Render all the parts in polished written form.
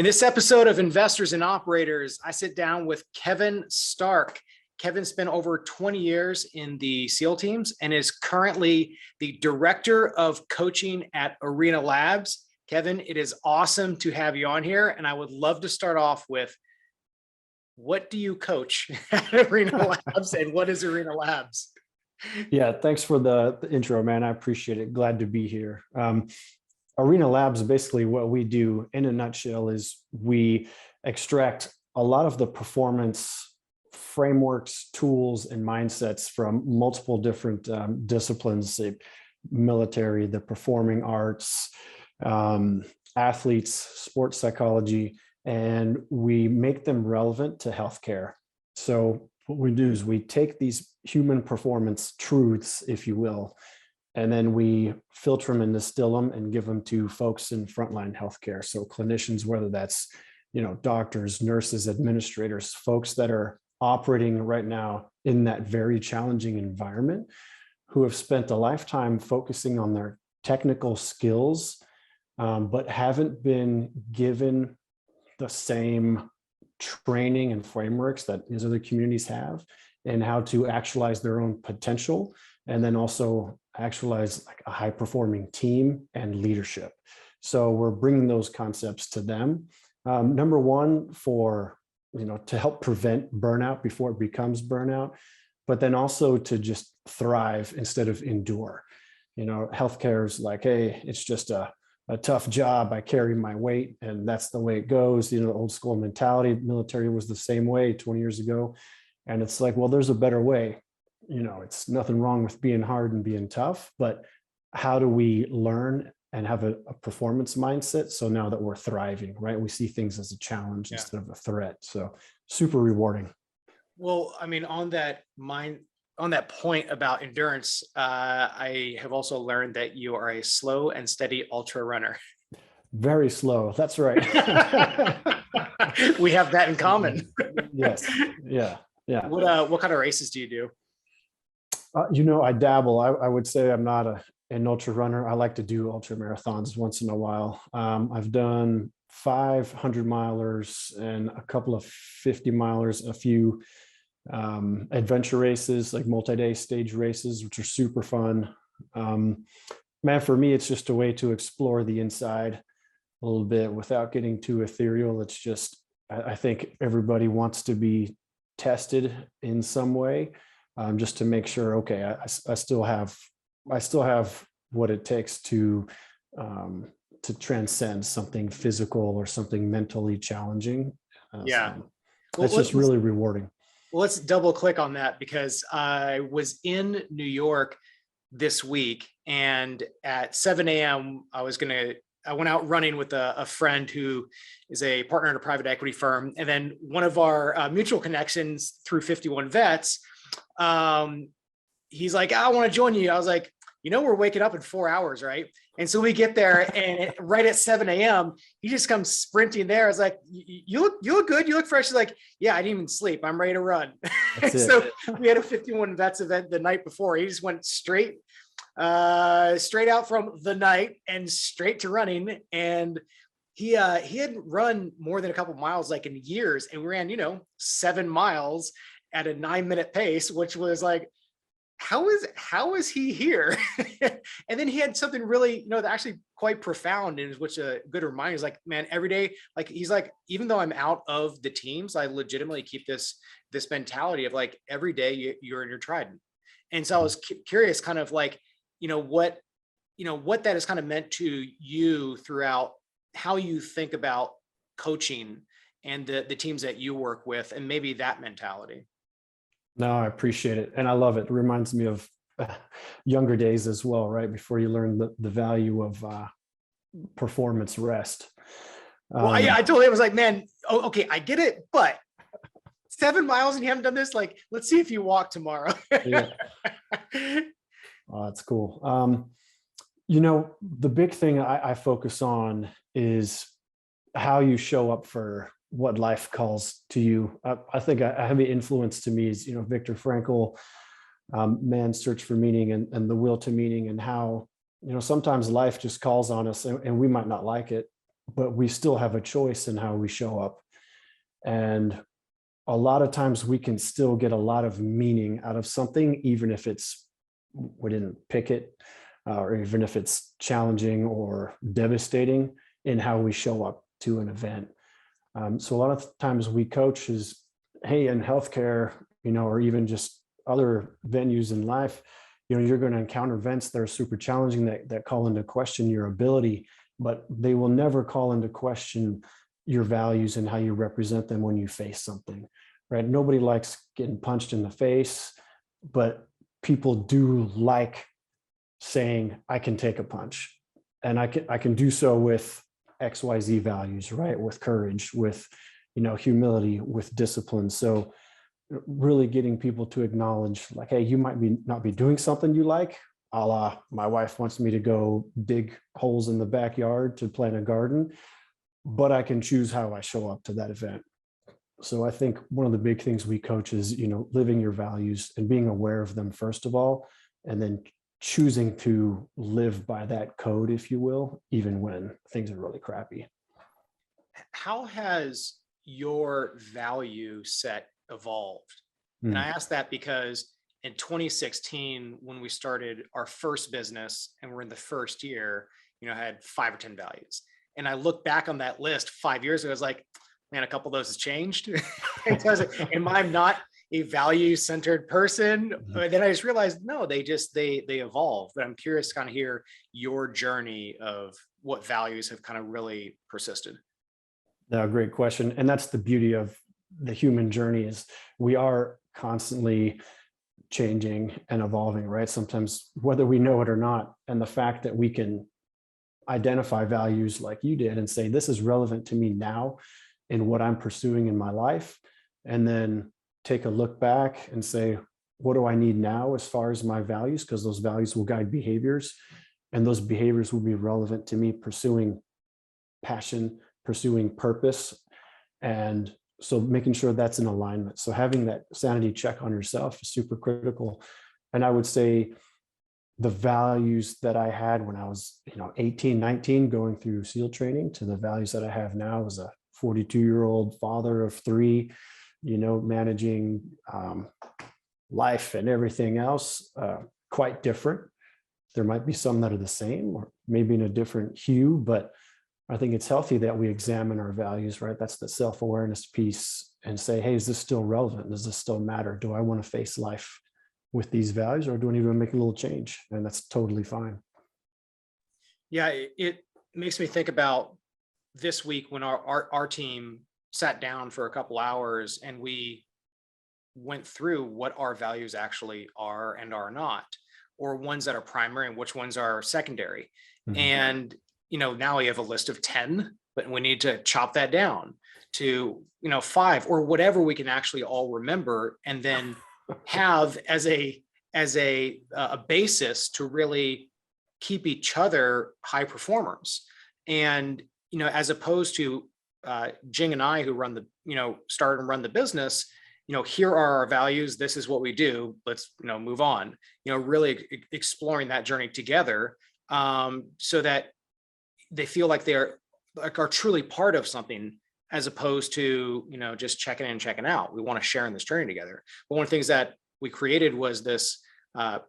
In this episode of Investors and Operators, I sit down with Kevin Stark. Kevin spent over 20 years in the SEAL teams and is currently the Director of Coaching at Arena Labs. Kevin, it is awesome to have you on here, and I would love to start off with, what do you coach at Arena Labs, and what is Arena Labs? Yeah, thanks for the intro, man. I appreciate it. Glad to be here. Arena Labs, basically what we do in a nutshell is we extract a lot of the performance frameworks, tools, and mindsets from multiple different disciplines, say military, the performing arts, athletes, sports psychology, and we make them relevant to healthcare. So what we do is we take these human performance truths, if you will, and then we filter them and distill them and give them to folks in frontline healthcare. So clinicians, whether that's, doctors, nurses, administrators, folks that are operating right now in that very challenging environment, who have spent a lifetime focusing on their technical skills, but haven't been given the same training and frameworks that these other communities have, and how to actualize their own potential, and then also actualize like a high performing team and leadership. So we're bringing those concepts to them. Number one, for, to help prevent burnout before it becomes burnout, but then also to just thrive instead of endure. Healthcare is like, hey, it's just a tough job. I carry my weight and that's the way it goes. The old school mentality. Military was the same way 20 years ago. And it's like, well, there's a better way. It's nothing wrong with being hard and being tough, but how do we learn and have a performance mindset? So now that we're thriving, right? We see things as a challenge instead of a threat. So super rewarding. Well, on that point about endurance, I have also learned that you are a slow and steady ultra runner. Very slow. That's right. We have that in common. Yes. Yeah. Yeah. What kind of races do you do? I dabble. I would say I'm not an ultra runner. I like to do ultra marathons once in a while. I've done 500 milers and a couple of 50 milers, a few adventure races, like multi-day stage races, which are super fun. Man, for me, it's just a way to explore the inside a little bit without getting too ethereal. It's just, I think everybody wants to be tested in some way, just to make sure, okay, I still have what it takes to transcend something physical or something mentally challenging. It's just really rewarding. Well, let's double click on that, because I was in New York this week, and at 7 a.m. I went out running with a friend who is a partner in a private equity firm. And then one of our mutual connections through 51 Vets, he's like, I want to join you. I was like, we're waking up in 4 hours, right? And so we get there, and right at 7 a.m., he just comes sprinting there. I was like, you look good. You look fresh. He's like, yeah, I didn't even sleep. I'm ready to run. So we had a 51 Vets event the night before. He just went straight out from the night and straight to running. And he hadn't run more than a couple miles like in years. And we ran, 7 miles at a 9-minute pace, which was like, how is he here? And then he had something really, actually quite profound, and which a good reminder is like, man, every day, like, he's like, even though I'm out of the teams, I legitimately keep this mentality of like, every day you're in your trident. And so I was curious, kind of like, what that has kind of meant to you throughout how you think about coaching and the teams that you work with, and maybe that mentality. No, I appreciate it. And I love it. It reminds me of younger days as well, right? Before you learn the value of performance rest. Well, I told him, I was like, man, okay, I get it, but 7 miles and you haven't done this, like, let's see if you walk tomorrow. Yeah. Oh, that's cool. The big thing I focus on is how you show up for what life calls to you. I think a heavy influence to me is, Viktor Frankl, Man's Search for Meaning, and The Will to Meaning, and how, sometimes life just calls on us, and we might not like it, but we still have a choice in how we show up. And a lot of times we can still get a lot of meaning out of something, even if we didn't pick it, or even if it's challenging or devastating in how we show up to an event. So a lot of times we coach is, hey, in healthcare, or even just other venues in life, you're going to encounter events that are super challenging that call into question your ability, but they will never call into question your values and how you represent them when you face something, right? Nobody likes getting punched in the face, but people do like saying, I can take a punch, and I can do so with XYZ values, right? With courage, with, humility, with discipline. So really getting people to acknowledge, like, hey, you might not be doing something you like, a la my wife wants me to go dig holes in the backyard to plant a garden, but I can choose how I show up to that event. So I think one of the big things we coach is, living your values and being aware of them, first of all, and then choosing to live by that code, if you will, even when things are really crappy. How has your value set evolved? And I ask that because in 2016, when we started our first business and we're in the first year, I had 5 or 10 values. And I look back on that list 5 years ago, I was like, man, a couple of those has changed. And so I was like, am I not a value-centered person? But then I just realized, no, they evolve. But I'm curious to kind of hear your journey of what values have kind of really persisted. No, great question. And that's the beauty of the human journey, is we are constantly changing and evolving, right? Sometimes whether we know it or not. And the fact that we can identify values like you did and say, this is relevant to me now in what I'm pursuing in my life. And then take a look back and say, what do I need now as far as my values? Because those values will guide behaviors, and those behaviors will be relevant to me pursuing passion, pursuing purpose. And so making sure that's in alignment. So having that sanity check on yourself is super critical. And I would say the values that I had when I was, 18, 19, going through SEAL training, to the values that I have now as a 42-year-old father of 3, managing life and everything else, quite different. There might be some that are the same, or maybe in a different hue, but I think it's healthy that we examine our values, right? That's the self-awareness piece, and say, hey, is this still relevant? Does this still matter? Do I want to face life with these values, or do I need to make a little change? And that's totally fine. Yeah, it makes me think about this week when our team sat down for a couple hours and we went through what our values actually are and are not, or ones that are primary and which ones are secondary. Mm-hmm. And now we have a list of 10, but we need to chop that down to 5 or whatever we can actually all remember, and then have as a basis to really keep each other high performers. And as opposed to Jing and I, who run start and run the business, here are our values, this is what we do, let's move on, really exploring that journey together, so that they feel like are truly part of something, as opposed to just checking in and checking out. We want to share in this journey together. But one of the things that we created was this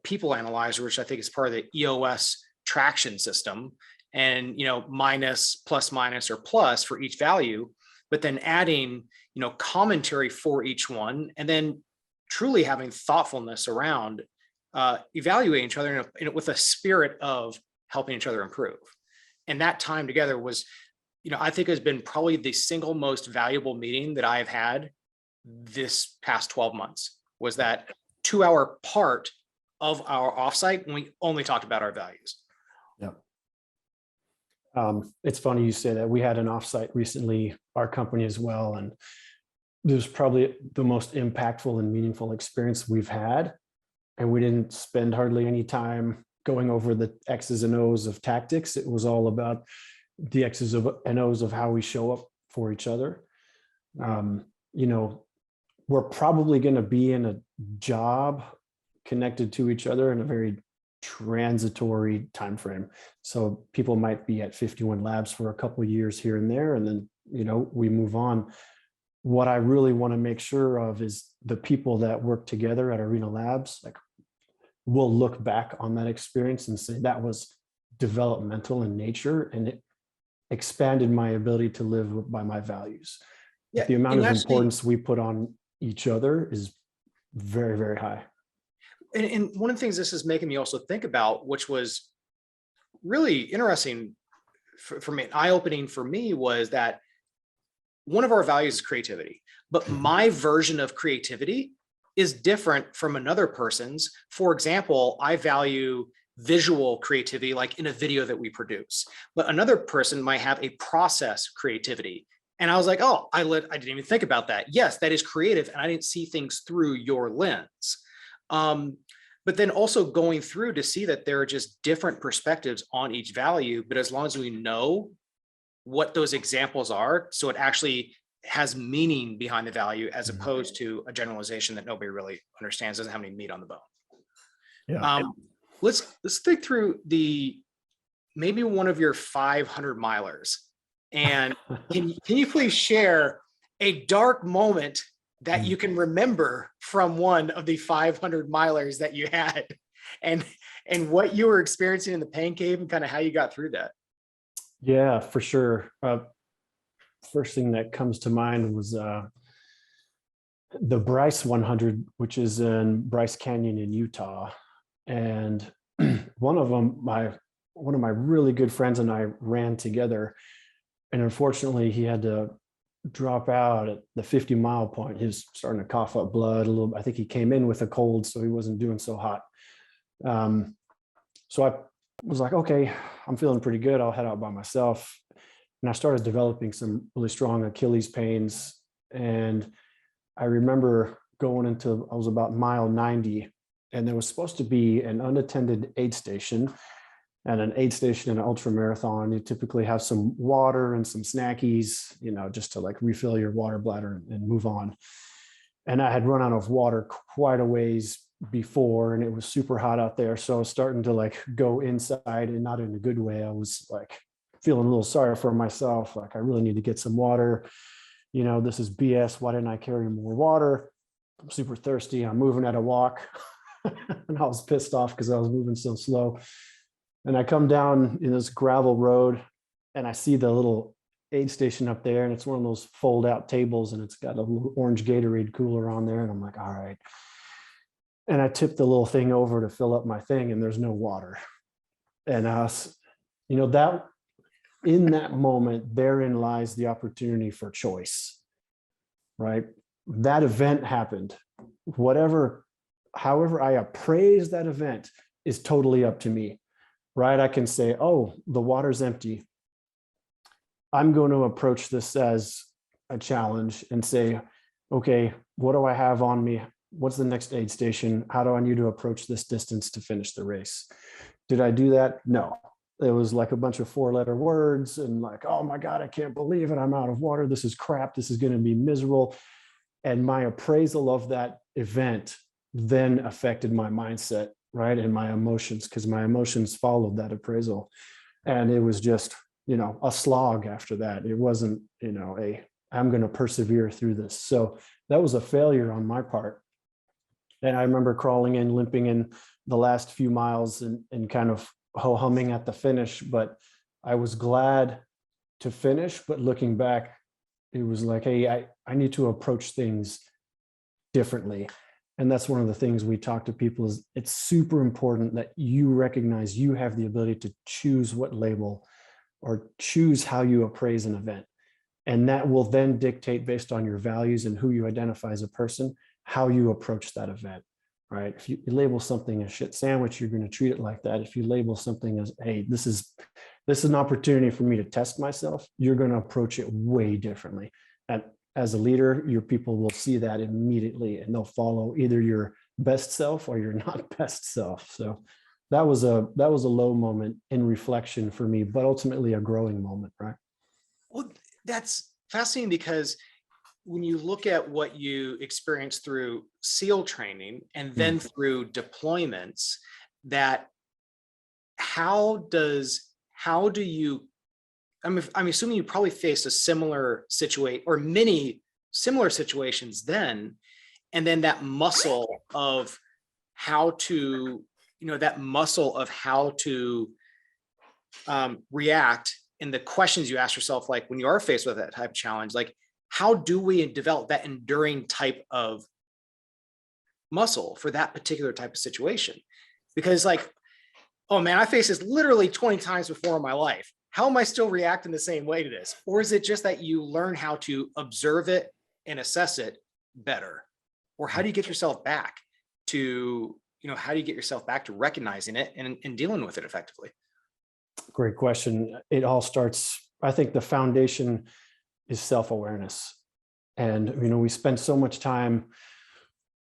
people analyzer, which I think is part of the EOS traction system, and minus, plus, minus, or plus for each value, but then adding commentary for each one, and then truly having thoughtfulness around evaluating each other with a spirit of helping each other improve. And that time together was, I think has been probably the single most valuable meeting that I have had this past 12 months, was that 2-hour part of our offsite when we only talked about our values. Yeah. It's funny you say that. We had an offsite recently, our company as well, and it was probably the most impactful and meaningful experience we've had. And we didn't spend hardly any time going over the X's and O's of tactics. It was all about the X's and O's of how we show up for each other. We're probably going to be in a job connected to each other in a very transitory time frame. So people might be at 51 labs for a couple of years here and there, and then, you know, we move on. What I really want to make sure of is the people that work together at Arena Labs, like, will look back on that experience and say that was developmental in nature, and it expanded my ability to live by my values. Yeah, The amount and of actually, importance we put on each other is very, very high. and one of the things this is making me also think about, which was really interesting for me, eye-opening for me, was that one of our values is creativity, but my version of creativity is different from another person's. For example, I value visual creativity, like in a video that we produce, but another person might have a process creativity. And I was like, oh, I didn't even think about that. Yes, that is creative. And I didn't see things through your lens. But then also going through to see that there are just different perspectives on each value. But as long as we know what those examples are, so it actually has meaning behind the value, as opposed to a generalization that nobody really understands, doesn't have any meat on the bone. Yeah. Let's think through maybe one of your 500 milers, and can you please share a dark moment that you can remember from one of the 500 milers that you had, and what you were experiencing in the pain cave and kind of how you got through that? Yeah, for sure. First thing that comes to mind was the Bryce 100, which is in Bryce Canyon in Utah. And one of my really good friends and I ran together. And unfortunately, he had to drop out at the 50-mile point. He was starting to cough up blood a little. I think he came in with a cold, so he wasn't doing so hot. So I was like, okay, I'm feeling pretty good. I'll head out by myself. And I started developing some really strong Achilles pains. And I remember I was about mile 90, and there was supposed to be an unattended aid station. And an aid station in an ultra marathon, you typically have some water and some snackies, you know, just to like refill your water bladder and move on. And I had run out of water quite a ways before, and it was super hot out there. So I was starting to like go inside, and not in a good way. I was like feeling a little sorry for myself. Like, I really need to get some water. You know, this is BS. Why didn't I carry more water? I'm super thirsty. I'm moving at a walk. And I was pissed off because I was moving so slow. And I come down in this gravel road, and I see the little aid station up there, and it's one of those fold out tables, and it's got a little orange Gatorade cooler on there. And I'm like, all right. And I tipped the little thing over to fill up my thing, and there's no water. And I was, you know, that in that moment, therein lies the opportunity for choice, right? That event happened. However I appraise that event is totally up to me. Right? I can say, oh, the water's empty. I'm going to approach this as a challenge and say, okay, what do I have on me? What's the next aid station? How do I need to approach this distance to finish the race? Did I do that? No. It was like a bunch of 4-letter words and like, oh my God, I can't believe it. I'm out of water. This is crap. This is going to be miserable. And my appraisal of that event then affected my mindset, right? And my emotions, because my emotions followed that appraisal. And it was just, you know, a slog after that. It wasn't, you know, I'm going to persevere through this. So that was a failure on my part. And I remember crawling in, limping in the last few miles and kind of ho-humming at the finish, but I was glad to finish. But looking back, it was like, hey, I need to approach things differently. And that's one of the things we talk to people is it's super important that you recognize you have the ability to choose what label or choose how you appraise an event. And that will then dictate, based on your values and who you identify as a person, how you approach that event, right? If you label something a shit sandwich, you're going to treat it like that. If you label something as, hey, this is an opportunity for me to test myself, you're going to approach it way differently. And as a leader, your people will see that immediately, and they'll follow either your best self or your not best self. So that was a low moment in reflection for me, but ultimately a growing moment, right? Well, that's fascinating, because when you look at what you experience through SEAL training and then through deployments, that how do you, I'm assuming you probably faced a similar situation or many similar situations then, and then that muscle of how to, react, and the questions you ask yourself, like when you are faced with that type of challenge, like how do we develop that enduring type of muscle for that particular type of situation? Because like, oh man, I faced this literally 20 times before in my life. How am I still reacting the same way to this? Or is it just that you learn how to observe it and assess it better? Or how do you get yourself back to, how do you get yourself back to recognizing it and dealing with it effectively? Great question. It all starts, I think the foundation is self-awareness. And, we spend so much time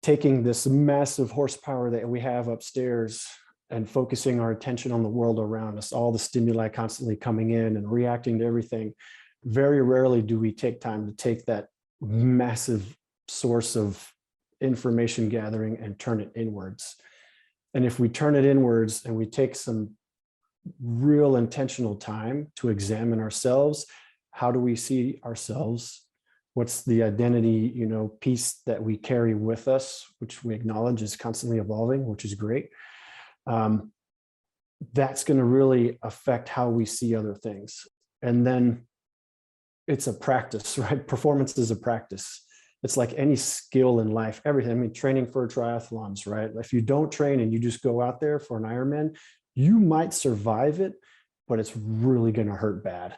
taking this massive horsepower that we have upstairs and focusing our attention on the world around us, all the stimuli constantly coming in and reacting to everything. Very rarely do we take time to take that massive source of information gathering and turn it inwards. And if we turn it inwards and we take some real intentional time to examine ourselves, how do we see ourselves? What's the identity, piece that we carry with us, which we acknowledge is constantly evolving, which is great. That's going to really affect how we see other things. And then it's a practice, right? Performance is a practice. It's like any skill in life, everything. Training for triathlons, right? If you don't train and you just go out there for an Ironman, you might survive it, but it's really going to hurt bad.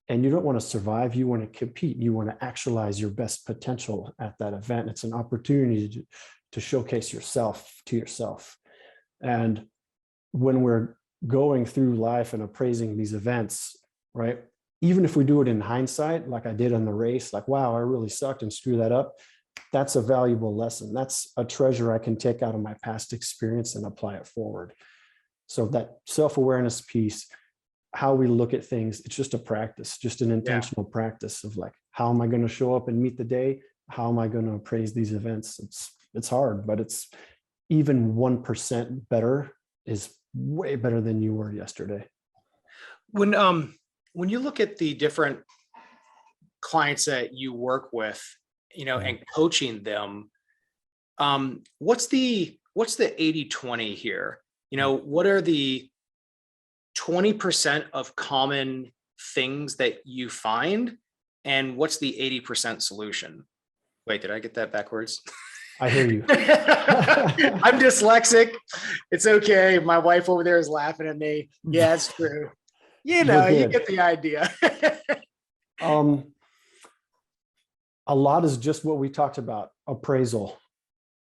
And you don't want to survive. You want to compete. You want to actualize your best potential at that event. It's an opportunity to showcase yourself to yourself. And when we're going through life and appraising these events, right? Even if we do it in hindsight, like I did on the race, like, wow, I really sucked and screwed that up. That's a valuable lesson. That's a treasure I can take out of my past experience and apply it forward. So that self-awareness piece, how we look at things, it's just a practice, just an intentional practice of like, how am I going to show up and meet the day? How am I going to appraise these events? It's hard, but it's even 1% better is way better than you were yesterday. When you look at the different clients that you work with, and coaching them, what's the 80-20 here? What are the 20% of common things that you find, and what's the 80% solution? Wait, did I get that backwards? I hear you. I'm dyslexic. It's okay. My wife over there is laughing at me. Yeah, it's true. You get the idea. A lot is just what we talked about. Appraisal.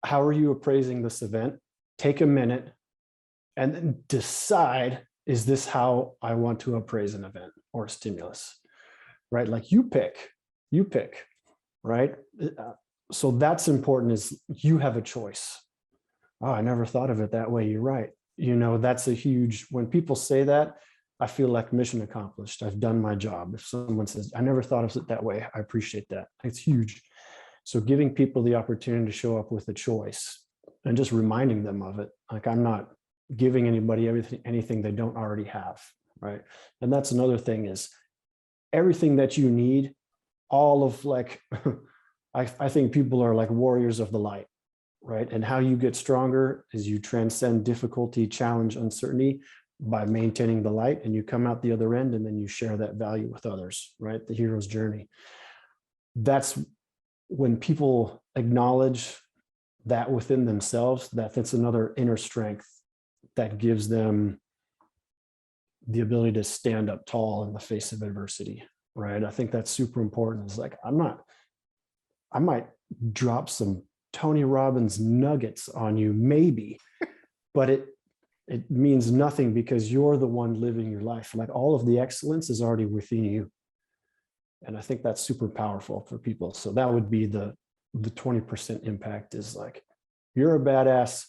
How are you appraising this event? Take a minute and then decide, is this how I want to appraise an event or a stimulus, right? Like you pick, right? So that's important, is you have a choice. Oh, I never thought of it that way. You're right. That's a huge, when people say that, I feel like mission accomplished. I've done my job. If someone says, I never thought of it that way, I appreciate that. It's huge. So giving people the opportunity to show up with a choice and just reminding them of it. Like, I'm not giving anybody anything they don't already have, right? And that's another thing, is everything that you need, all of like, I think people are like warriors of the light, right? And how you get stronger is you transcend difficulty, challenge, uncertainty by maintaining the light, and you come out the other end and then you share that value with others, right? The hero's journey. That's when people acknowledge that within themselves, that's another inner strength that gives them the ability to stand up tall in the face of adversity, right? I think that's super important. It's like, I might drop some Tony Robbins nuggets on you, maybe, but it means nothing, because you're the one living your life. Like, all of the excellence is already within you. And I think that's super powerful for people. So that would be the 20% impact, is like, you're a badass,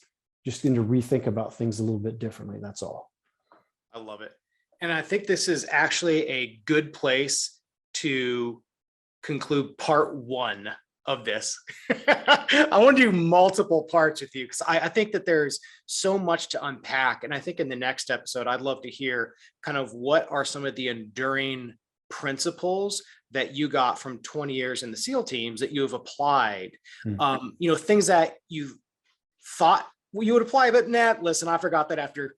just going to rethink about things a little bit differently. That's all. I love it. And I think this is actually a good place to conclude part one of this. I want to do multiple parts with you because I think that there's so much to unpack. And I think in the next episode, I'd love to hear kind of what are some of the enduring principles that you got from 20 years in the SEAL teams that you have applied, things that you thought you would apply, but listen, I forgot that after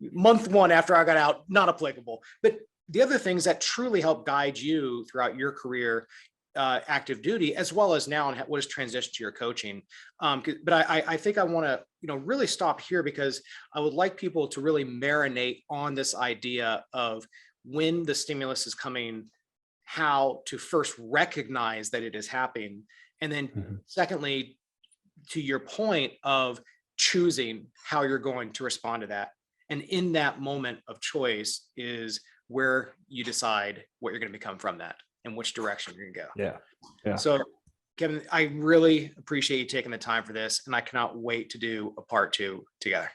month one, after I got out, not applicable. But the other things that truly help guide you throughout your career, active duty, as well as now, and what has transitioned to your coaching. But I think I want to, really stop here because I would like people to really marinate on this idea of when the stimulus is coming, how to first recognize that it is happening. And then secondly, to your point of choosing how you're going to respond to that. And in that moment of choice is where you decide what you're going to become from that and which direction you're going to go. Yeah. So Kevin, I really appreciate you taking the time for this, and I cannot wait to do a part 2 together.